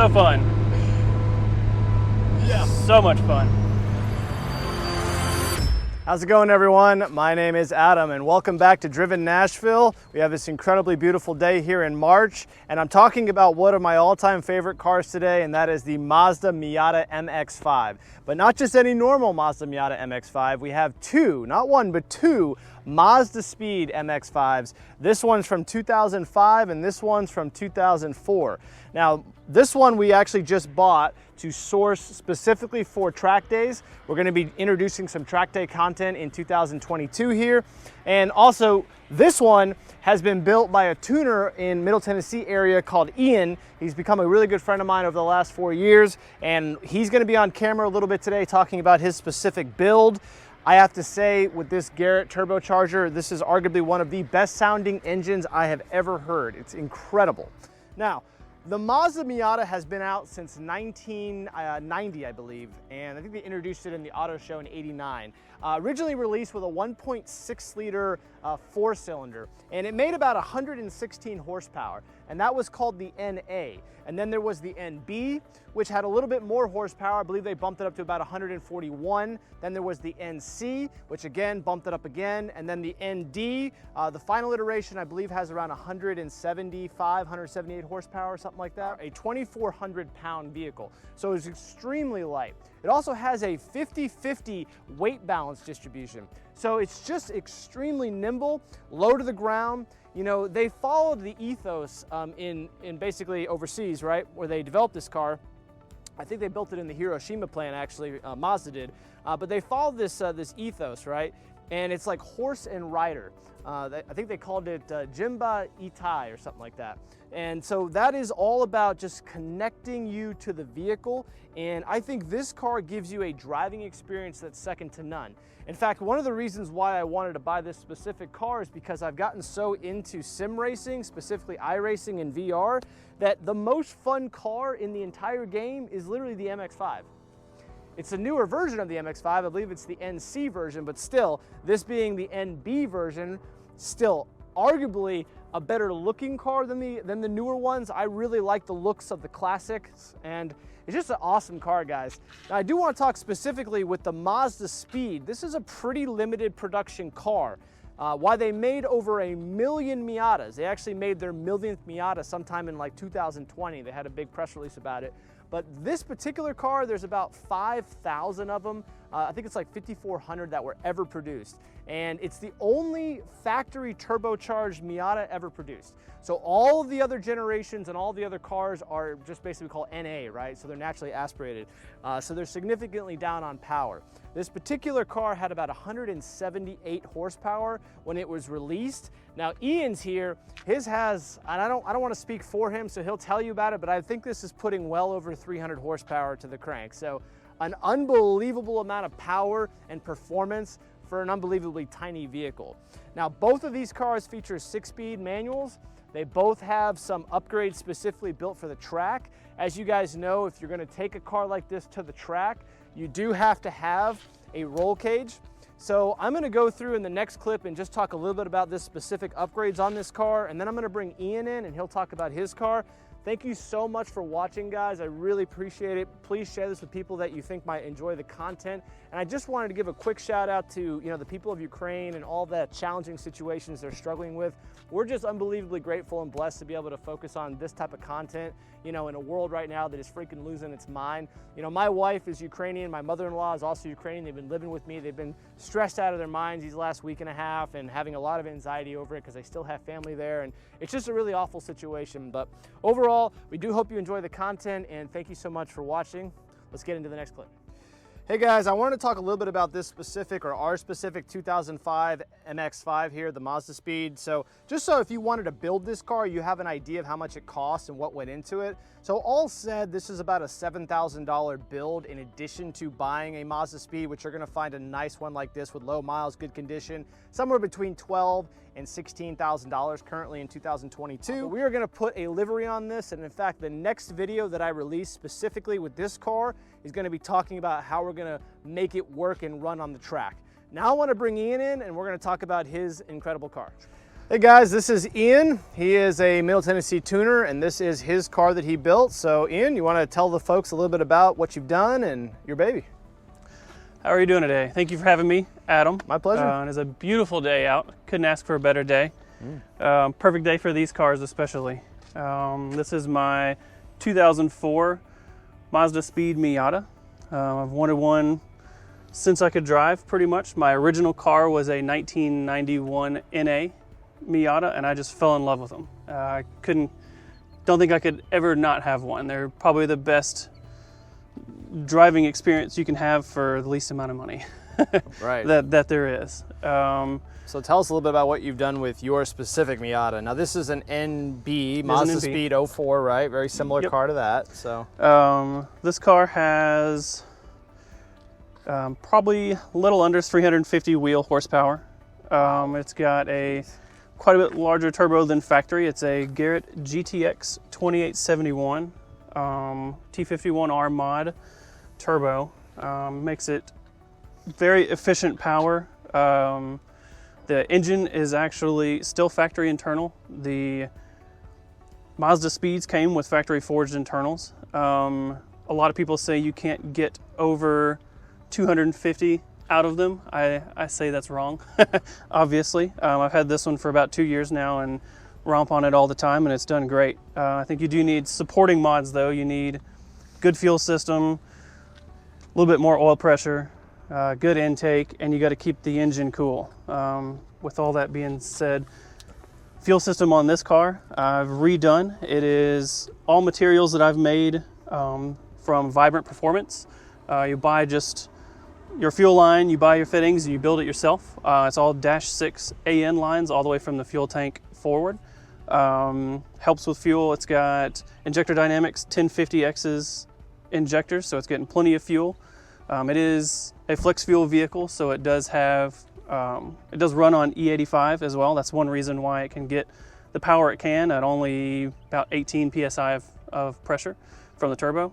so fun. Yeah. So much fun. How's it going, everyone? My name is Adam and welcome back to Driven Nashville. We have this incredibly beautiful day here in March, and I'm talking about one of my all-time favorite cars today, and that is the Mazda Miata MX-5. But not just any normal Mazda Miata MX-5. We have two, not one, but two Mazdaspeed MX-5s. This one's from 2005 and this one's from 2004. Now, this one we actually just bought to source specifically for track days. We're going to be introducing some track day content in 2022 here. And also, this one has been built by a tuner in Middle Tennessee area called Ian. He's become a really good friend of mine over the last 4 years, and he's going to be on camera a little bit today talking about his specific build. I have to say, with this Garrett turbocharger, this is arguably one of the best sounding engines I have ever heard. It's incredible. Now, the Mazda Miata has been out since 1990, I believe, and I think they introduced it in the auto show in '89. Originally released with a 1.6 liter four-cylinder, and it made about 116 horsepower, and that was called the NA. And then there was the NB, which had a little bit more horsepower. I believe they bumped it up to about 141. Then there was the NC, which again bumped it up again. And then the ND, the final iteration, I believe has around 175, 178 horsepower, something like that. A 2,400 pound vehicle. So it's extremely light. It also has a 50-50 weight balance distribution. So it's just extremely nimble, low to the ground. You know, they followed the ethos in basically overseas, right, where they developed this car. I think they built it in the Hiroshima plant, actually, Mazda did. But they followed this ethos, right? And it's like horse and rider. I think they called it Jimba Itai or something like that. And so that is all about just connecting you to the vehicle. And I think this car gives you a driving experience that's second to none. In fact, one of the reasons why I wanted to buy this specific car is because I've gotten so into sim racing, specifically iRacing and VR, that the most fun car in the entire game is literally the MX-5. It's a newer version of the MX-5, I believe it's the NC version, but still, this being the NB version, still arguably a better looking car than the newer ones. I really like the looks of the classics, and it's just an awesome car, guys. Now, I do want to talk specifically with the Mazdaspeed. This is a pretty limited production car. Why they made over 1 million Miatas. They actually made their 1,000th Miata sometime in like 2020. They had a big press release about it. But this particular car, there's about 5,000 of them. I think it's like 5,400 that were ever produced. And it's the only factory turbocharged Miata ever produced. So all of the other generations and all the other cars are just basically called NA, right? So they're naturally aspirated. So they're significantly down on power. This particular car had about 178 horsepower when it was released. Now Ian's here, his has, and I don't want to speak for him, so he'll tell you about it, but I think this is putting well over 300 horsepower to the crank. So an unbelievable amount of power and performance for an unbelievably tiny vehicle. Now, both of these cars feature 6-speed manuals. They both have some upgrades specifically built for the track. As you guys know, if you're going to take a car like this to the track, you do have to have a roll cage. So I'm going to go through in the next clip and just talk a little bit about this specific upgrades on this car, and then I'm going to bring Ian in and he'll talk about his car. Thank you so much for watching, guys. I really appreciate it. Please share this with people that you think might enjoy the content. And I just wanted to give a quick shout out to the people of Ukraine and all the challenging situations they're struggling with. We're just unbelievably grateful and blessed to be able to focus on this type of content, in a world right now that is freaking losing its mind. My wife is Ukrainian, my mother-in-law is also Ukrainian. They've been living with me. They've been stressed out of their minds these last week and a half and having a lot of anxiety over it because they still have family there. And it's just a really awful situation. But overall, we do hope you enjoy the content, and thank you so much for watching. Let's get into the next clip. Hey guys, I wanted to talk a little bit about this specific, or our specific 2005 MX-5 here, the Mazdaspeed. So just so if you wanted to build this car, you have an idea of how much it costs and what went into it. So all said, this is about a $7,000 build in addition to buying a Mazdaspeed, which you're gonna find a nice one like this with low miles, good condition, somewhere between $12,000 and $16,000 currently in 2022. We are gonna put a livery on this, and in fact, the next video that I release specifically with this car is gonna be talking about how we're gonna make it work and run on the track. Now I wanna bring Ian in and we're gonna talk about his incredible car. Hey guys, this is Ian. He is a Middle Tennessee tuner, and this is his car that he built. So Ian, you want to tell the folks a little bit about what you've done and your baby? How are you doing today? Thank you for having me, Adam. My pleasure. And it's a beautiful day out. Couldn't ask for a better day. Perfect day for these cars especially. This is my 2004 Mazdaspeed Miata. I've wanted one since I could drive, pretty much. My original car was a 1991 NA Miata, and I just fell in love with them. Don't think I could ever not have one. They're probably the best driving experience you can have for the least amount of money Right. that there is. So tell us a little bit about what you've done with your specific Miata. Now this is an NB, Mazdaspeed 04, right? Very similar car to that. So this car has probably a little under 350 wheel horsepower. It's got quite a bit larger turbo than factory. It's a Garrett GTX 2871 T51R mod turbo. Makes it very efficient power. The engine is actually still factory internal. The Mazdaspeeds came with factory forged internals. A lot of people say you can't get over 250 out of them. I say that's wrong, obviously. I've had this one for about 2 years now and romp on it all the time, and it's done great. I think you do need supporting mods though. You need good fuel system, a little bit more oil pressure, good intake, and you got to keep the engine cool. With all that being said, fuel system on this car I've redone. It is all materials that I've made from Vibrant Performance. You buy just your fuel line, you buy your fittings, and you build it yourself. It's all -6 AN lines all the way from the fuel tank forward. Helps with fuel. It's got Injector Dynamics 1050X's injectors, so it's getting plenty of fuel. It is a flex fuel vehicle, so it does have it does run on E85 as well. That's one reason why it can get the power it can at only about 18 psi of pressure from the turbo.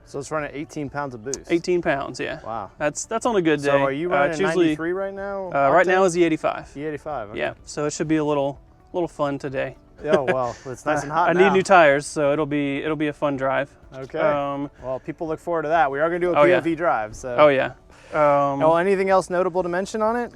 So it's running 18 pounds of boost. 18 pounds, yeah. Wow. That's on a good day. So are you running usually 93 right now? Right now is E85. E85. Okay. Yeah. So it should be a little fun today. Oh well, it's nice and hot. I need new tires, so it'll be a fun drive. Okay. Well, people look forward to that. We are going to do a POV drive. So. Oh yeah. Anything else notable to mention on it?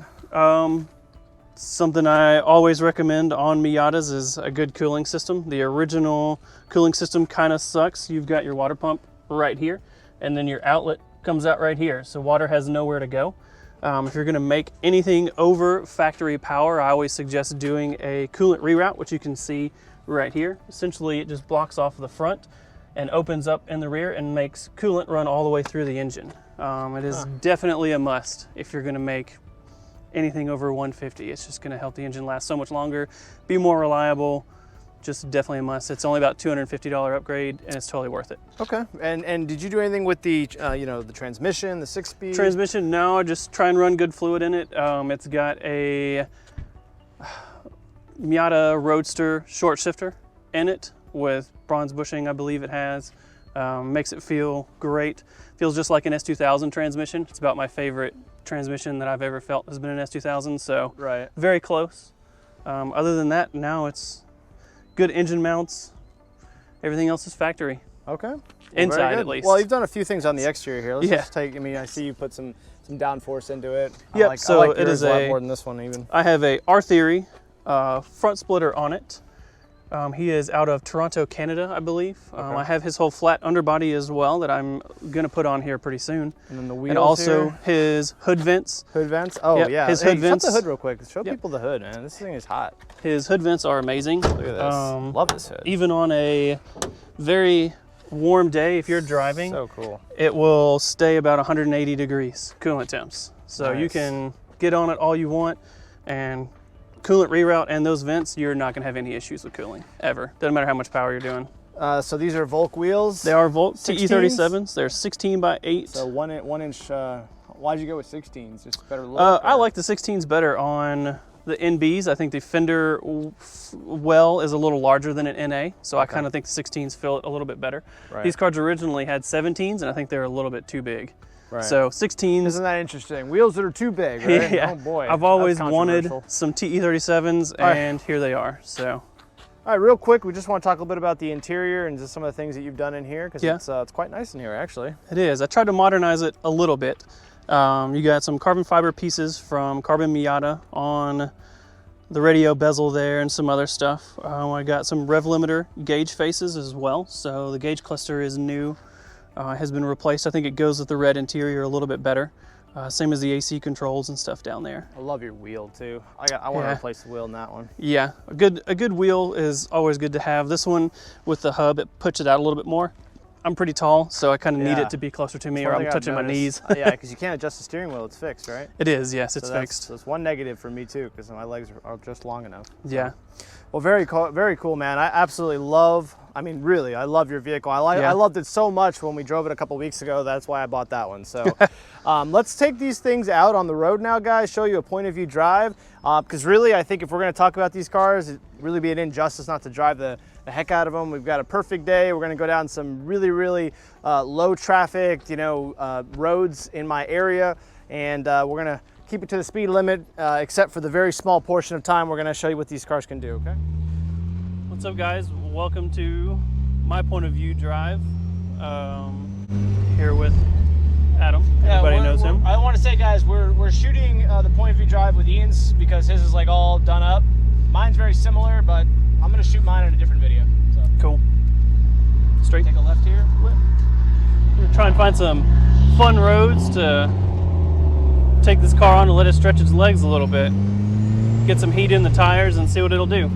Something I always recommend on Miatas is a good cooling system. The original cooling system kind of sucks. You've got your water pump right here, and then your outlet comes out right here. So water has nowhere to go. If you're going to make anything over factory power, I always suggest doing a coolant reroute, which you can see right here. Essentially, it just blocks off the front and opens up in the rear and makes coolant run all the way through the engine. It is definitely a must if you're going to make anything over 150. It's just going to help the engine last so much longer, be more reliable. Just definitely a must. It's only about $250 upgrade, and it's totally worth it. Okay. And did you do anything with the the transmission, the 6-speed? Transmission? No, I just try and run good fluid in it. It's got a Miata Roadster short shifter in it with bronze bushing, I believe it has. Makes it feel great. Feels just like an S2000 transmission. It's about my favorite transmission that I've ever felt has been an S2000. So very close. Other than that, now it's good engine mounts. Everything else is factory. Okay. Well, inside at least. Well, you've done a few things on the exterior here. Let's just take. I mean, I see you put some downforce into it. Yeah. So I like it is a lot more than this one even. I have a R-Theory front splitter on it. He is out of Toronto, Canada, I believe. I have his whole flat underbody as well that I'm gonna put on here pretty soon. And then the wheels and also here. His hood vents. Hood vents? Oh yeah. His hood vents. Shut the hood real quick. Show people the hood, man. This thing is hot. His hood vents are amazing. Look at this. Love this hood. Even on a very warm day, if you're driving, so cool. It will stay about 180 degrees coolant temps. So you can get on it all you want, and coolant reroute and those vents, you're not gonna have any issues with cooling, ever. Doesn't matter how much power you're doing. So these are Volk wheels? They are Volk TE37s. They're 16 by 8. So one inch, why'd you go with 16s? Just better look? I like the 16s better on the NBs. I think the fender well is a little larger than an NA, so I kind of think the 16s feel a little bit better. These cars originally had 17s, and I think they're a little bit too big. Right. So 16s. Isn't that interesting? Wheels that are too big, right? Yeah. Oh boy. I've always That's wanted controversial. some TE37s, and here they are. So. All right, real quick, we just want to talk a little bit about the interior and just some of the things that you've done in here, because it's quite nice in here, actually. It is. I tried to modernize it a little bit. You got some carbon fiber pieces from Carbon Miata on the radio bezel there and some other stuff. I got some rev limiter gauge faces as well. So the gauge cluster is new, has been replaced. I think it goes with the red interior a little bit better. Same as the AC controls and stuff down there. I love your wheel too. I want to replace the wheel in that one. Yeah, a good wheel is always good to have. This one with the hub, it puts it out a little bit more. I'm pretty tall, so I kind of need it to be closer to me, or I'm touching my knees. Yeah, because you can't adjust the steering wheel; it's fixed, right? It is, yes, it's fixed. So that's one negative for me too, because my legs are just long enough. So. Yeah. Well, very cool, man. I absolutely love. I mean, really, I love your vehicle. I loved it so much when we drove it a couple weeks ago. That's why I bought that one. So, let's take these things out on the road now, guys. Show you a point of view drive, because really, I think if we're going to talk about these cars, it'd really be an injustice not to drive the heck out of them. We've got a perfect day. We're going to go down some really low traffic, roads in my area, and we're going to keep it to the speed limit, except for the very small portion of time we're going to show you what these cars can do. Okay. What's up, guys? Welcome to my point of view drive. Here with Adam. Everybody knows him. I want to say, guys, we're shooting the point of view drive with Ian's because his is like all done up. Mine's very similar, but I'm gonna shoot mine in a different video. So. Cool. Straight. Take a left here. We're gonna try and find some fun roads to take this car on and let it stretch its legs a little bit. Get some heat in the tires and see what it'll do.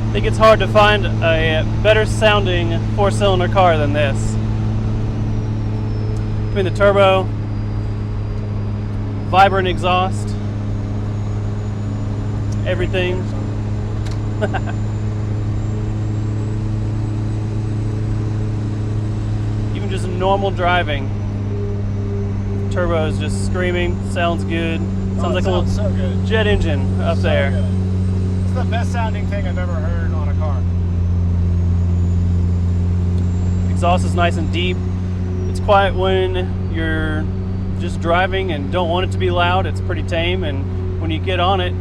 I think it's hard to find a better sounding four-cylinder car than this. Between the turbo, vibrant exhaust, everything. Even just normal driving. Turbo is just screaming, sounds good. Sounds like a little jet engine up there. Good. It's the best sounding thing I've ever heard on a car. Exhaust is nice and deep. It's quiet when you're just driving and don't want it to be loud. It's pretty tame, and when you get on it,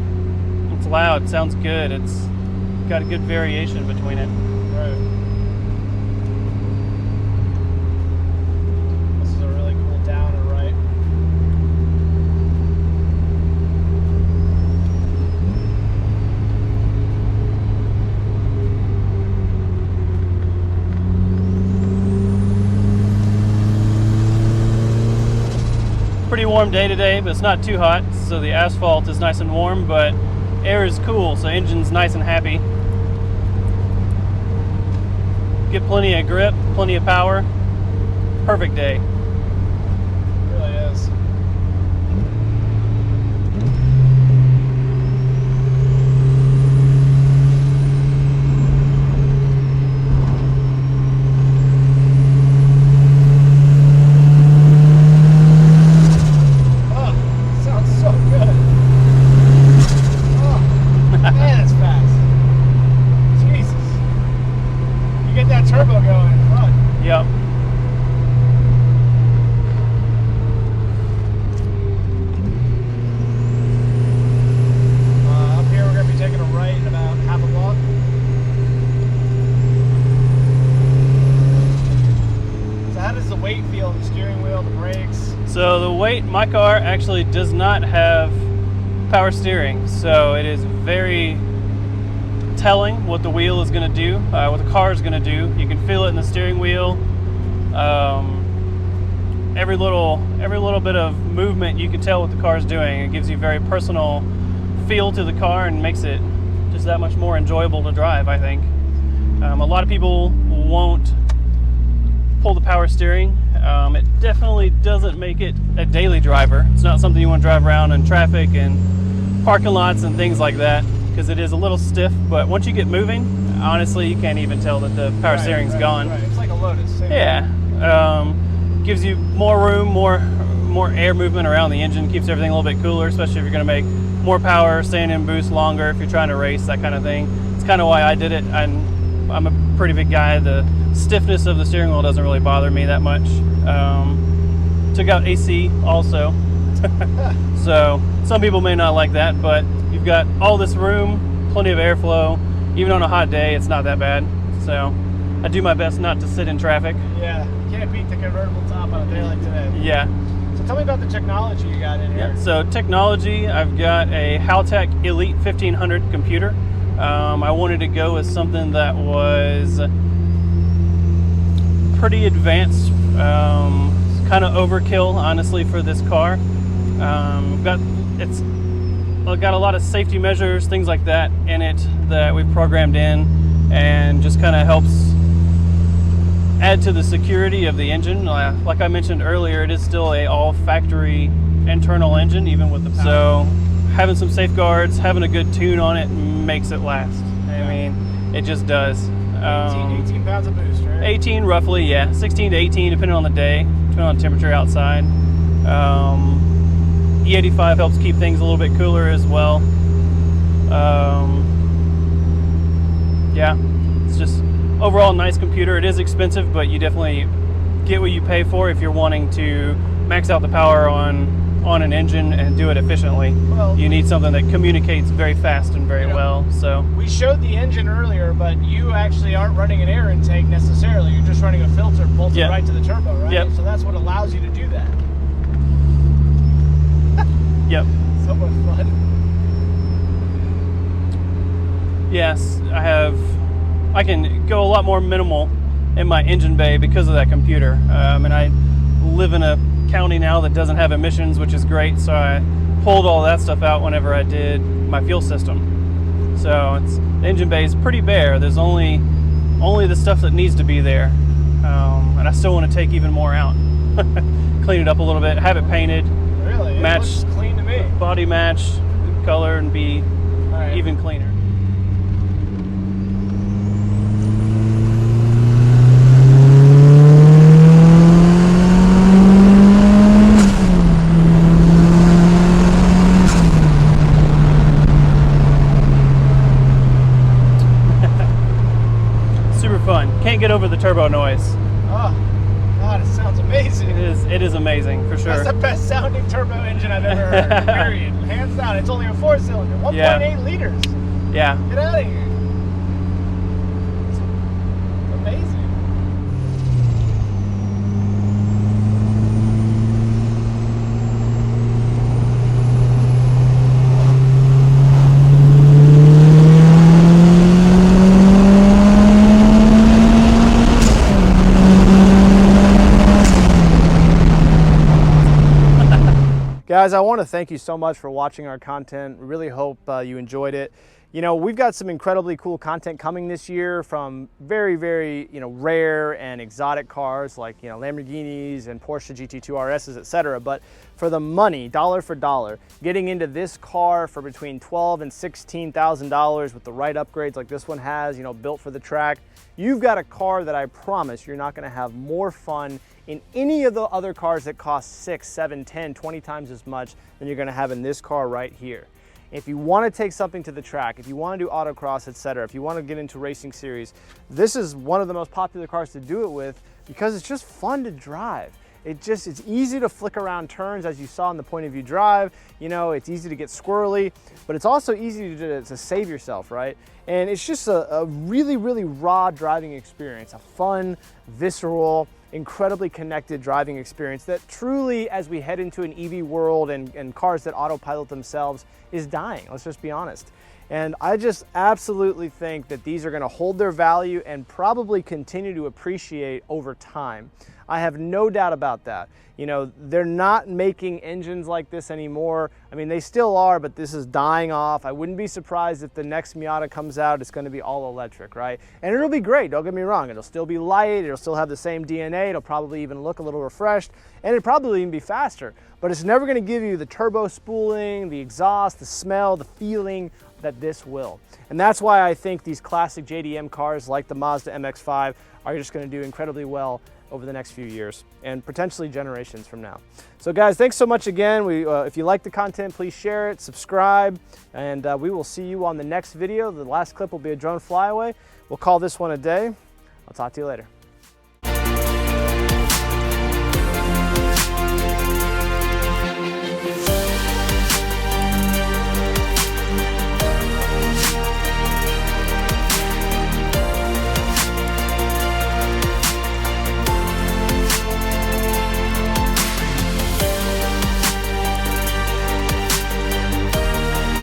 it's loud. It sounds good. It's got a good variation between it. Right. This is a really cool down and right. Pretty warm day today, but it's not too hot, so the asphalt is nice and warm, but air is cool, so engine's nice and happy. Get plenty of grip, plenty of power. Perfect day. It really is. Turbo going in front. Yep. Up here we're going to be taking a right in about half a block. So how does the weight feel in the steering wheel, the brakes? So the weight, my car actually does not have power steering, so it is very telling what the wheel is going to do, what the car is going to do. You can feel it in the steering wheel. Every little bit of movement, you can tell what the car is doing. It gives you a very personal feel to the car and makes it just that much more enjoyable to drive, I think. A lot of people won't pull the power steering. It definitely doesn't make it a daily driver. It's not something you want to drive around in traffic and parking lots and things like that, because it is a little stiff. But once you get moving, honestly, you can't even tell that the power steering's gone. Right. It's like a Lotus. Yeah. Gives you more room, more air movement around the engine, keeps everything a little bit cooler, especially if you're going to make more power, staying in boost longer, if you're trying to race, that kind of thing. It's kind of why I did it. I'm a pretty big guy. The stiffness of the steering wheel doesn't really bother me that much. Took out AC also. So some people may not like that, but you've got all this room, plenty of airflow. Even on a hot day, it's not that bad. So I do my best not to sit in traffic. Yeah, you can't beat the convertible top on a day like today. Yeah. So tell me about the technology you got in here. Yeah, so technology, I've got a Haltech Elite 1500 computer. I wanted to go with something that was pretty advanced, kind of overkill, honestly, for this car. It's got a lot of safety measures, things like that in it that we've programmed in, and just kind of helps add to the security of the engine. Like I mentioned earlier, it is still a all factory internal engine, even with the power. So having some safeguards, having a good tune on it makes it last. I mean, it just does. 18 pounds of boost, right? 18 roughly, yeah. 16 to 18 depending on the day, depending on the temperature outside. E85 helps keep things a little bit cooler as well. Yeah, it's just overall nice computer. It is expensive, but you definitely get what you pay for if you're wanting to max out the power on an engine and do it efficiently. Well, you need something that communicates very fast and very well. So we showed the engine earlier, but you actually aren't running an air intake necessarily. You're just running a filter bolted right to the turbo, right? Yep. So that's what allows you to do that. Yep. So much fun. Yes, I can go a lot more minimal in my engine bay because of that computer. And I live in a county now that doesn't have emissions, which is great. So I pulled all that stuff out whenever I did my fuel system. So the engine bay is pretty bare. There's only the stuff that needs to be there. And I still want to take even more out. Clean it up a little bit, have it painted. Really? Match, it looks clean to me. Body match, color, and be even cleaner. Super fun. Can't get over the turbo noise. Oh, God, it sounds amazing. It is amazing, for sure. That's the best sounding turbo engine I've ever heard, period. Hands down. It's only a 4-cylinder, 1.8 liters. Yeah. Get out of here. It's amazing. Guys, I want to thank you so much for watching our content. We really hope you enjoyed it. You know, we've got some incredibly cool content coming this year from very, very, rare and exotic cars like, Lamborghinis and Porsche GT2 RSs, etc. But for the money, dollar for dollar, getting into this car for between $12,000 and $16,000 with the right upgrades like this one has, built for the track, you've got a car that I promise you're not going to have more fun in any of the other cars that cost 6, 7, 10, 20 times as much than you're going to have in this car right here. If you want to take something to the track, if you want to do autocross, etc., if you want to get into racing series, this is one of the most popular cars to do it with because it's just fun to drive. It's easy to flick around turns, as you saw in the point of view drive. It's easy to get squirrely, but it's also easy to save yourself, right? And it's just a really, really raw driving experience, a fun, visceral, incredibly connected driving experience that truly, as we head into an EV world and cars that autopilot themselves, is dying. Let's just be honest. And I just absolutely think that these are going to hold their value and probably continue to appreciate over time. I have no doubt about that. You know, they're not making engines like this anymore. I mean, they still are, but this is dying off. I wouldn't be surprised if the next Miata comes out, it's going to be all electric, right? And it'll be great, don't get me wrong. It'll still be light, it'll still have the same DNA, it'll probably even look a little refreshed, and it'll probably even be faster. But it's never going to give you the turbo spooling, the exhaust, the smell, the feeling that this will. And that's why I think these classic JDM cars like the Mazda MX-5 are just going to do incredibly well over the next few years and potentially generations from now. So guys, thanks so much again. If you like the content, please share it, subscribe, and we will see you on the next video. The last clip will be a drone flyaway. We'll call this one a day. I'll talk to you later.